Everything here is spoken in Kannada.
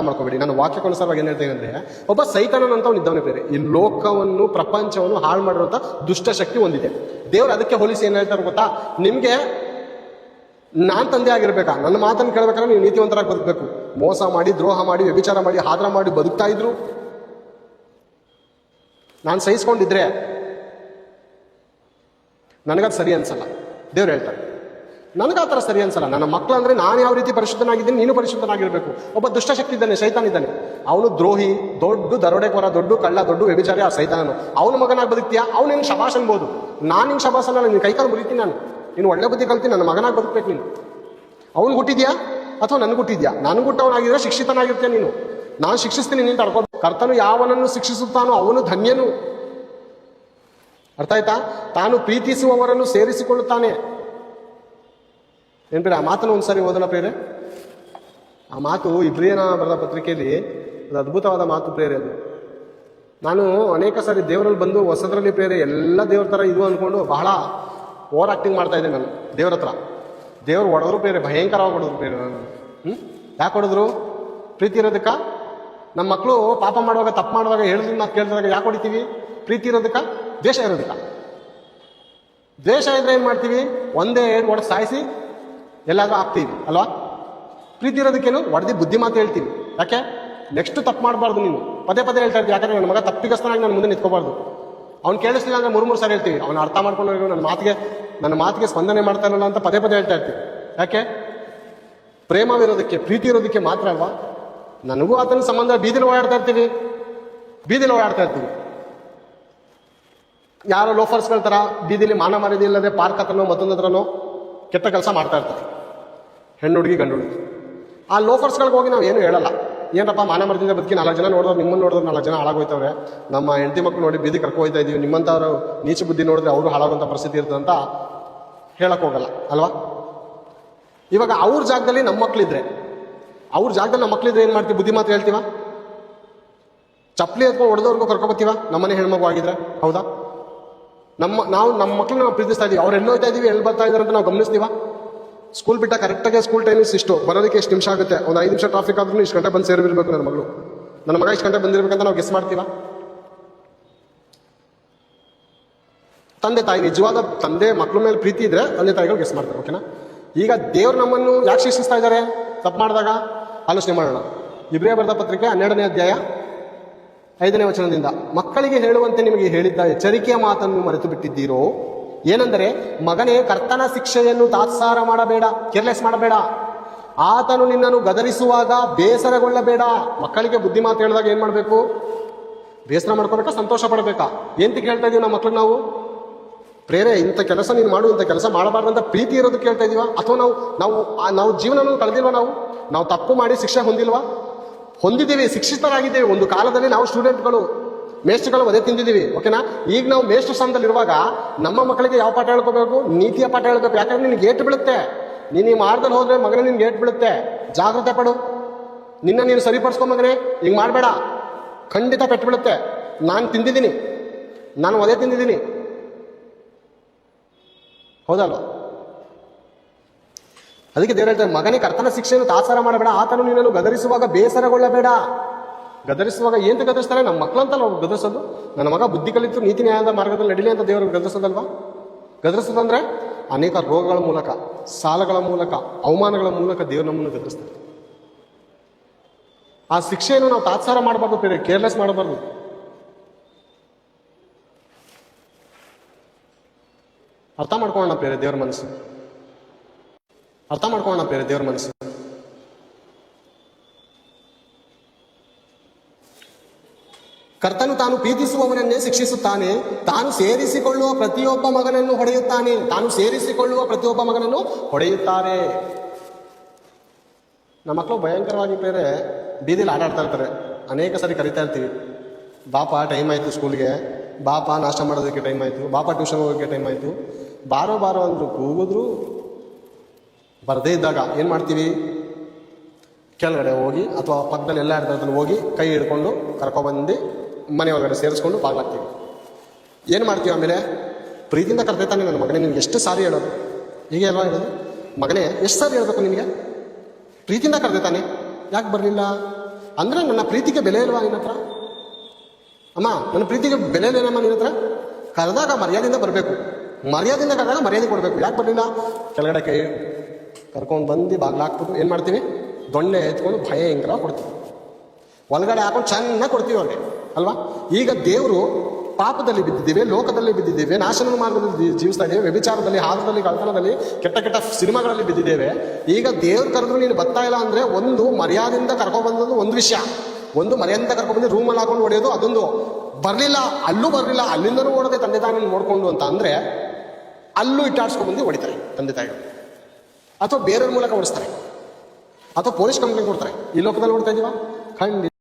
ಮಾಡ್ಕೋಬೇಡಿ. ನಾನು ವಾಕ್ಯಕ್ಕನುಸಾರವಾಗಿ ಏನು ಹೇಳ್ತೇನೆ ಅಂದ್ರೆ, ಒಬ್ಬ ಸೈತಾನನಂತ ಇದ್ದವನೇ ಬೇರೆ. ಈ ಲೋಕವನ್ನು ಪ್ರಪಂಚವನ್ನು ಹಾಳು ಮಾಡಿರುವಂತ ದುಷ್ಟಶಕ್ತಿ ಒಂದಿದೆ. ದೇವರು ಅದಕ್ಕೆ ಹೋಲಿಸಿ ಏನ್ ಹೇಳ್ತಾರೆ ಗೊತ್ತಾ, ನಿಮ್ಗೆ ನಾನ್ ತಂದೆ ಆಗಿರ್ಬೇಕಾ, ನನ್ನ ಮಾತನ್ನು ಕೇಳ್ಬೇಕಾದ್ರೆ ನೀವು ನೀತಿವಂತರಾಗಿ ಬದುಕಬೇಕು. ಮೋಸ ಮಾಡಿ, ದ್ರೋಹ ಮಾಡಿ, ವ್ಯಭಿಚಾರ ಮಾಡಿ, ಹಾದ್ರ ಮಾಡಿ ಬದುಕ್ತಾ ಇದ್ರು ನಾನು ಸಹಿಸ್ಕೊಂಡಿದ್ರೆ ನನಗದು ಸರಿ ಅನ್ಸಲ್ಲ. ದೇವ್ರು ಹೇಳ್ತಾರೆ ನನಗೆ ಆ ಥರ ಸರಿ ಅನ್ಸಲ್ಲ. ನನ್ನ ಮಕ್ಕಳು ಅಂದ್ರೆ ನಾನು ಯಾವ ರೀತಿ ಪರಿಶುದ್ಧನಾಗಿದ್ದೀನಿ, ನೀನು ಪರಿಶುದ್ಧನಾಗಿರ್ಬೇಕು. ಒಬ್ಬ ದುಷ್ಟಶಕ್ತಿ ಇದ್ದಾನೆ, ಸೈತಾನ್ ಇದ್ದಾನೆ. ಅವನು ದ್ರೋಹಿ, ದೊಡ್ಡ ದರೋಡೆಕೋರ, ದೊಡ್ಡ ಕಳ್ಳ, ದೊಡ್ಡ ವ್ಯಭಿಚಾರಿ ಆ ಸೈತಾನನು. ಅವನ ಮಗನಾಗಿ ಬದುಕ್ತೀಯಾ, ಅವ್ನು ನಿನ್ಗೆ ಶಬಾಷ್ ಅನ್ಬೋದು. ನಾನು ನಿಂಗೆ ಶಬಾಷ್ ಅಲ್ಲ, ನಿನ್ನ ಕೈಕಾಲು ಮುರಿತೀನಿ. ನೀನು ಒಳ್ಳೆ ಬುದ್ಧಿ ಕಲ್ತೀನಿ, ನನ್ನ ಮಗನಾಗಿ ಬದುಕ್ಬೇಕು. ನೀನು ಅವ್ನು ಹುಟ್ಟಿದ್ಯಾ ಅಥವಾ ನನಗೆ ಹುಟ್ಟಿದ್ಯಾ? ನನಗೆ ಹುಟ್ಟವನಾಗಿದ್ರೆ ಶಿಕ್ಷಿತನಾಗಿರ್ತೀಯ ನೀನು. ನಾನು ಶಿಕ್ಷಿಸ್ತೀನಿ, ನೀನು ತಡ್ಕೋ. ಕರ್ತನು ಯಾವನನ್ನು ಶಿಕ್ಷಿಸುತ್ತಾನೋ ಅವನು ಧನ್ಯನು. ಅರ್ಥ ಆಯ್ತಾ? ತಾನು ಪ್ರೀತಿಸುವವರನ್ನು ಸೇರಿಸಿಕೊಳ್ಳುತ್ತಾನೆ. ಏನ್ಬೇಡ, ಆ ಮಾತನ್ನು ಒಂದ್ಸರಿ ಓದೋಣ ಪ್ರೇರೆ. ಆ ಮಾತು ಇಬ್ರಿಯನ ಬರೆದ ಪತ್ರಿಕೆಯಲ್ಲಿ ಅದು ಅದ್ಭುತವಾದ ಮಾತು ಪ್ರೇರೆ. ಅದು ನಾನು ಅನೇಕ ಸಾರಿ ದೇವರಲ್ಲಿ ಬಂದು ಹೊಸದ್ರಲ್ಲಿ ಪ್ರೇರೆ ಎಲ್ಲ ದೇವ್ರ ಥರ ಇದು ಅಂದ್ಕೊಂಡು ಬಹಳ ಓವರ್ ಆಕ್ಟಿಂಗ್ ಮಾಡ್ತಾ ಇದ್ದೆ ನಾನು ದೇವ್ರ ಹತ್ರ. ದೇವ್ರು ಹೊಡೆದ್ರು ಬೇರೆ, ಭಯಂಕರವಾಗಿ ಹೊಡೆದ್ರು ಬೇರೆ. ನಾನು ಯಾಕೆ ಹೊಡೆದ್ರು? ಪ್ರೀತಿ ಇರೋದಕ್ಕ. ನಮ್ಮ ಮಕ್ಕಳು ಪಾಪ ಮಾಡುವಾಗ, ತಪ್ಪು ಮಾಡುವಾಗ, ಹೇಳಿದ್ರೆ ನಾವು ಕೇಳಿದಾಗ ಯಾಕೆ ಹೊಡಿತೀವಿ? ಪ್ರೀತಿ ಇರೋದಕ್ಕ, ದ್ವೇಷ ಇರೋದಕ್ಕ. ದ್ವೇಷ ಇದ್ರೆ ಏನು ಮಾಡ್ತೀವಿ? ಒಂದೇ ಹೊಡೆದು ಸಾಯಿಸಿ ಎಲ್ಲಾದ್ರೂ ಆಗ್ತೀವಿ ಅಲ್ವಾ? ಪ್ರೀತಿ ಇರೋದಕ್ಕೇನು ಹೊಡೆದು ಬುದ್ಧಿ ಮಾತು ಹೇಳ್ತೀವಿ. ಯಾಕೆ? ನೆಕ್ಸ್ಟ್ ತಪ್ಪು ಮಾಡಬಾರ್ದು. ನೀನು ಪದೇ ಪದೇ ಹೇಳ್ತಾ ಇರ್ತೀವಿ. ಯಾಕಂದ್ರೆ ನನ್ನ ಮಗ ತಪ್ಪಿಗಸ್ತನಾಗಿ ನಾನು ಮುಂದೆ ನಿಂತ್ಕೋಬಾರ್ದು. ಅವ್ನು ಕೇಳಿಸ್ಲಿಲ್ಲ ಅಂದ್ರೆ ಮೂರು ಸಾರಿ ಹೇಳ್ತೀವಿ. ಅವ್ನು ಅರ್ಥ ಮಾಡ್ಕೊಂಡು ನನ್ನ ಮಾತಿಗೆ ಸ್ಪಂದನೆ ಮಾಡ್ತಾ ಇರಲ್ಲ ಅಂತ ಪದೇ ಪದೇ ಹೇಳ್ತಾ ಇರ್ತೀವಿ. ಯಾಕೆ? ಪ್ರೇಮವಿರೋದಕ್ಕೆ, ಪ್ರೀತಿ ಇರೋದಕ್ಕೆ ಮಾತ್ರ ಅಲ್ವಾ? ನನಗೂ ಆತನ ಸಂಬಂಧ ಬೀದಿಲಿ ಓಡಾಡ್ತಾ ಇರ್ತೀವಿ. ಯಾರೋ ಲೋಫರ್ಸ್ಗಳ ಥರ ಬೀದಿಲಿ ಮಾನ ಮರ್ಯಾದೆ ಇಲ್ಲದೆ ಪಾರ್ಕ್ ಹತ್ರನೋ ಮತ್ತೊಂದು ಹತ್ರನೋ ಕೆಟ್ಟ ಕೆಲಸ ಮಾಡ್ತಾ ಇರ್ತಾರೆ, ಹೆಣ್ಣು ಹುಡುಗಿ ಗಂಡು ಹುಡುಗಿ. ಆ ಲೋಫರ್ಸ್ಗಳಿಗೆ ಹೋಗಿ ನಾವು ಏನು ಹೇಳಲ್ಲ. ಏನಪ್ಪ ಮಾನ ಮರ್ಯಾದೆ ಬದುಕಿ 4 ಜನ ನೋಡಿದ್ರೆ, ನಿಮ್ಮನ್ನು ನೋಡಿದ್ರೆ 4 ಜನ ಹಾಳಾಗೋಯ್ತವ್ರೆ, ನಮ್ಮ ಹೆಂಡತಿ ಮಕ್ಕಳು ನೋಡಿ ಬೀದಿ ಕರ್ಕೊ ಹೋಗ್ತಾ ಇದೀವಿ, ನಿಮ್ಮಂಥವ್ರು ನೀಚ ಬುದ್ಧಿ ನೋಡಿದ್ರೆ ಅವರು ಹಾಳಾಗುವಂಥ ಪರಿಸ್ಥಿತಿ ಇರ್ತದೆ ಅಂತ ಹೇಳಕ್ ಹೋಗಲ್ಲ ಅಲ್ವಾ? ಇವಾಗ ಅವ್ರ ಜಾಗದಲ್ಲಿ ನಮ್ಮ ಮಕ್ಕಳಿದ್ರೆ ಏನು ಮಾಡ್ತೀವಿ? ಬುದ್ಧಿ ಮಾತು ಹೇಳ್ತೀವ? ಚಪ್ಪಲಿ ಎತ್ಕೊಂಡು ಹೊಡೆದವ್ರಿಗೂ ಕರ್ಕೊಬತ್ತೀವ? ನಮ್ಮನೆ ಹೆಣ್ಮಗು ಆಗಿದ್ರೆ? ಹೌದಾ? ನಮ್ಮ ಮಕ್ಕಳನ್ನ ನಾವು ಪ್ರೀತಿಸ್ತಾ ಇದೀವಿ. ಅವ್ರು ಎಲ್ಲೋಗ್ತಾ ಇದೀವಿ, ಎಲ್ಲಿ ಬರ್ತಾ ಇದಾರೆ ಅಂತ ನಾವು ಗಮನಿಸ್ತೀವ? ಸ್ಕೂಲ್ ಬಿಟ್ಟ ಕರೆಕ್ಟಾಗಿ ಸ್ಕೂಲ್ ಟೈಮಿಂಗ್ಸ್ ಇಷ್ಟು, ಬರೋದಕ್ಕೆ ಎಷ್ಟು ನಿಮಿಷ ಆಗುತ್ತೆ? ಒಂದು 5 ನಿಮಿಷ ಟ್ರಾಫಿಕ್ ಆದ್ರೂ ಇಷ್ಟು ಗಂಟೆ ಬಂದು ಸೇರಿರ್ಬೇಕು ನನ್ನ ಮಗಳು, ನನ್ನ ಮಗ ಇಷ್ಟು ಗಂಟೆ ಬಂದಿರ್ಬೇಕಂತ ನಾವು ಗೆಸ್ ಮಾಡ್ತೀವ? ತಂದೆ ತಾಯಿ, ನಿಜವಾದ ತಂದೆ ಮಕ್ಕಳ ಮೇಲೆ ಪ್ರೀತಿ ಇದ್ರೆ ತಂದೆ ತಾಯಿಗಳು ಗೆಸ್ ಮಾಡ್ತಾರೆ. ಓಕೆನಾ? ಈಗ ದೇವ್ರು ನಮ್ಮನ್ನು ಯಾಕೆ ಶಿಕ್ಷಿಸ್ತಾ ಇದ್ದಾರೆ ತಪ್ಪು ಮಾಡಿದಾಗ? ಆಲೋಚನೆ ಮಾಡೋಣ. ಇಬ್ರಿಯ ಬರೆದ ಪತ್ರಿಕೆ 12ನೇ ಅಧ್ಯಾಯ 5ನೇ ವಚನದಿಂದ, ಮಕ್ಕಳಿಗೆ ಹೇಳುವಂತೆ ನಿಮಗೆ ಹೇಳಿದ್ದ ಎಚ್ಚರಿಕೆಯ ಮಾತನ್ನು ಮರೆತು ಬಿಟ್ಟಿದ್ದೀರೋ? ಏನೆಂದರೆ, ಮಗನೇ, ಕರ್ತನ ಶಿಕ್ಷೆಯನ್ನು ತಾತ್ಸಾರ ಮಾಡಬೇಡ, ಕೇರ್ಲೆಸ್ ಮಾಡಬೇಡ. ಆತನು ನಿನ್ನನ್ನು ಗದರಿಸುವಾಗ ಬೇಸರಗೊಳ್ಳಬೇಡ. ಮಕ್ಕಳಿಗೆ ಬುದ್ಧಿ ಮಾತು ಹೇಳಿದಾಗ ಏನ್ ಮಾಡ್ಬೇಕು? ಬೇಸರ ಮಾಡ್ಕೋಬೇಕಾ, ಸಂತೋಷ ಪಡಬೇಕಾ? ಎಂತ ಕೇಳ್ತಾ ಇದೀವಿ ನಮ್ಮ ಮಕ್ಳಿಗೆ ನಾವು? ಪ್ರೇರೆ, ಇಂಥ ಕೆಲಸ ನೀನು ಮಾಡು, ಇಂಥ ಕೆಲಸ ಮಾಡಬಾರ್ದಂತ ಪ್ರೀತಿ ಇರೋದಕ್ಕೆ ಕೇಳ್ತಾ ಇದೀವ? ಅಥವಾ ನಾವು ಜೀವನ ಕಳೆದಿಲ್ವಾ? ನಾವು ತಪ್ಪು ಮಾಡಿ ಶಿಕ್ಷೆ ಹೊಂದಿದ್ದೀವಿ, ಶಿಕ್ಷಿತರಾಗಿದ್ದೇವೆ. ಒಂದು ಕಾಲದಲ್ಲಿ ನಾವು ಸ್ಟೂಡೆಂಟ್ಗಳು, ಮೇಷ್ಟ್ರುಗಳು ಒದೆ ತಿಂದಿದ್ದೀವಿ. ಓಕೆನಾ? ಈಗ ನಾವು ಮೇಷ್ಟ್ರ ಸ್ಥಾನದಲ್ಲಿರುವಾಗ ನಮ್ಮ ಮಕ್ಕಳಿಗೆ ಯಾವ ಪಾಠ ಹೇಳ್ಕೋಬೇಕು? ನೀತಿಯ ಪಾಠ ಹೇಳ್ಬೇಕು. ಯಾಕಂದ್ರೆ ನಿನ್ಗೆ ಏಟು ಬೀಳುತ್ತೆ. ನೀನು ಈ ಮಾರ್ಗದಲ್ಲಿ ಹೋದ್ರೆ ಮಗನೇ ನಿನ್ಗೆ ಏಟು ಬೀಳುತ್ತೆ. ಜಾಗ್ರತೆ ಪಡು. ನೀನು ಸರಿಪಡಿಸ್ಕೊ ಮಗನೇ, ಹಿಂಗೆ ಮಾಡಬೇಡ, ಖಂಡಿತ ಪೆಟ್ಟು ಬೀಳುತ್ತೆ. ನಾನು ತಿಂದಿದ್ದೀನಿ, ನಾನು ಒದೆ ತಿಂದಿದ್ದೀನಿ. ಹೌದಲ್ವ? ಅದಕ್ಕೆ ದೇವ್ರು ಹೇಳ್ತಾರೆ, ಮಗನೇ, ಕರ್ತನ ಶಿಕ್ಷೆಯನ್ನು ತಾತ್ಸಾರ ಮಾಡಬೇಡ, ಆತನು ನಿನ್ನನ್ನು ಗದರಿಸುವಾಗ ಬೇಸರಗೊಳ್ಳಬೇಡ. ಗದರಿಸುವಾಗ ಏನು ಗದರಿಸ್ತಾರೆ? ನಮ್ಮ ಮಕ್ಕಳಂತಲ್ಲ ಅವ್ರು ಗದರಿಸೋದು. ನನ್ನ ಮಗ ಬುದ್ಧಿ ಕಲಿತು ನೀತಿ ನ್ಯಾಯದ ಮಾರ್ಗದಲ್ಲಿ ನಡೀಲಿ ಅಂತ ದೇವರು ಗದರಿಸೋದಲ್ವಾ? ಗದರಿಸೋದಂದ್ರೆ ಅನೇಕ ರೋಗಗಳ ಮೂಲಕ, ಸಾಲಗಳ ಮೂಲಕ, ಅವಮಾನಗಳ ಮೂಲಕ ದೇವರು ನಮ್ಮನ್ನು ಗದರಿಸ್ತಾರೆ. ಆ ಶಿಕ್ಷೆಯನ್ನು ನಾವು ತಾತ್ಸಾರ ಮಾಡಬಾರ್ದು, ಬೇರೆ ಕೇರ್ಲೆಸ್ ಮಾಡಬಾರ್ದು. ಅರ್ಥ ಮಾಡ್ಕೊಳ್ಳೋಣ ಬೇರೆ ದೇವ್ರ ಮನಸ್ಸು. ಕರ್ತನು ತಾನು ಪ್ರೀತಿಸುವವನನ್ನೇ ಶಿಕ್ಷಿಸುತ್ತಾನೆ, ತಾನು ಸೇರಿಸಿಕೊಳ್ಳುವ ಪ್ರತಿಯೊಬ್ಬ ಮಗನನ್ನು ಹೊಡೆಯುತ್ತಾರೆ. ನಮ್ಮ ಮಕ್ಕಳು ಭಯಂಕರವಾಗಿ ಬೇರೆ ಬೀದಿಲಿ ಆಟಾಡ್ತಾ ಇರ್ತಾರೆ. ಅನೇಕ ಸರಿ ಕರಿತಾ ಇರ್ತೀವಿ, ಬಾಪ ಟೈಮ್ ಆಯಿತು ಸ್ಕೂಲ್ಗೆ, ಬಾಪ ನಾಷ್ಟ ಮಾಡೋದಕ್ಕೆ ಟೈಮ್ ಆಯಿತು, ಬಾಪ ಟ್ಯೂಷನ್ ಹೋಗೋಕ್ಕೆ ಟೈಮ್ ಆಯಿತು, ಬಾರೋ ಅಂದ್ರು ಕೂಗಿದ್ರು ಬರದೇ ಇದ್ದಾಗ ಏನು ಮಾಡ್ತೀವಿ? ಕೆಳಗಡೆ ಹೋಗಿ ಅಥವಾ ಪಕ್ಕದಲ್ಲಿ ಎಲ್ಲ ಇರ್ತದಲ್ಲಿ ಹೋಗಿ ಕೈ ಹಿಡ್ಕೊಂಡು ಕರ್ಕೊಬಂದು ಮನೆ ಒಳಗಡೆ ಸೇರಿಸ್ಕೊಂಡು ಬಾಗ್ಲಾಗ್ತೀವಿ. ಏನು ಮಾಡ್ತೀವಿ? ಆಮೇಲೆ ಪ್ರೀತಿಯಿಂದ ಕರ್ತಾನೆ, ನನ್ನ ಮಗನೇ ನಿನ್ಗೆ ಎಷ್ಟು ಸಾರಿ ಹೇಳೋದು? ಹೀಗೆ ಅಲ್ವಾ ಹೇಳೋದು? ಮಗನೇ, ಎಷ್ಟು ಸಾರಿ ಹೇಳ್ಬೇಕು ನಿನಗೆ? ಪ್ರೀತಿಯಿಂದ ಕರೆದಿದ್ದಾನೆ, ಯಾಕೆ ಬರಲಿಲ್ಲ? ಅಂದರೆ ನನ್ನ ಪ್ರೀತಿಗೆ ಬೆಲೆ ಇಲ್ವಾ ನಿನ್ನ ಹತ್ರ? ಅಮ್ಮ, ನನ್ನ ಪ್ರೀತಿಗೆ ಬೆಲೆ ಇಲ್ಲೇನಮ್ಮ ನಿನ್ನ ಹತ್ರ? ಕರೆದಾಗ ಮರ್ಯಾದೆಯಿಂದ ಬರಬೇಕು, ಮರ್ಯಾದೆಯಿಂದ ಕರೆದಾಗ ಮರ್ಯಾದೆ ಕೊಡಬೇಕು. ಯಾಕೆ ಬರಲಿಲ್ಲ? ಕೆಳಗಡೆ ಕೈ ಕರ್ಕೊಂಡು ಬಂದು ಬಾಗ್ಲು ಹಾಕ್ಬಿಟ್ಟು ಏನು ಮಾಡ್ತೀವಿ? ದೊಣ್ಣೆ ಎತ್ಕೊಂಡು ಭಯಂಕರ ಕೊಡ್ತೀವಿ, ಒಳಗಡೆ ಹಾಕೊಂಡು ಚೆನ್ನಾಗಿ ಕೊಡ್ತೀವಿ ಅವ್ರಿಗೆ ಅಲ್ವಾ? ಈಗ ದೇವರು ಪಾಪದಲ್ಲಿ ಬಿದ್ದಿದ್ದೇವೆ, ಲೋಕದಲ್ಲಿ ಬಿದ್ದಿದ್ದೇವೆ, ನಾಶನ ಮಾರ್ಗದಲ್ಲಿ ಜೀವಿಸ್ತಾ ಇದ್ದೇವೆ, ವ್ಯಭಿಚಾರದಲ್ಲಿ, ಹಾದದಲ್ಲಿ, ಕಳ್ತನದಲ್ಲಿ, ಕೆಟ್ಟ ಕೆಟ್ಟ ಸಿನಿಮಾಗಳಲ್ಲಿ ಬಿದ್ದಿದ್ದೇವೆ. ಈಗ ದೇವ್ರು ಕರೆದ್ರು ನೀನು ಬರ್ತಾ ಇಲ್ಲ ಅಂದರೆ ಒಂದು ಮರ್ಯಾದೆಯಿಂದ ಕರ್ಕೊಬಂದದ್ದು ಒಂದು ವಿಷಯ, ಒಂದು ಮರ್ಯಾದೆಯಿಂದ ಕರ್ಕೊಬಂದು ರೂಮಲ್ಲಿ ಹಾಕೊಂಡು ಹೊಡೆಯೋದು ಅದೊಂದು. ಬರಲಿಲ್ಲ, ಅಲ್ಲೂ ಬರಲಿಲ್ಲ, ಅಲ್ಲಿಂದನೂ ಓಡದೆ ತಂದೆ ತಾಯಿನ ನೋಡಿಕೊಂಡು ಅಂತ ಅಂದರೆ ಅಲ್ಲೂ ಇಟ್ಟಾಡ್ಸ್ಕೊಂಡ್ಬಂದು ಹೊಡಿತಾರೆ ತಂದೆ ತಾಯಿಗಳು, ಅಥವಾ ಬೇರೆಯವ್ರ ಮೂಲಕ ಓಡಿಸ್ತಾರೆ, ಅಥವಾ ಪೊಲೀಸ್ ಕಂಪ್ಲೇಂಟ್ ಕೊಡ್ತಾರೆ. ಈ ಲೋಕದಲ್ಲಿ ನೋಡ್ತಾ ಇದೀವ ಖಂಡಿತ.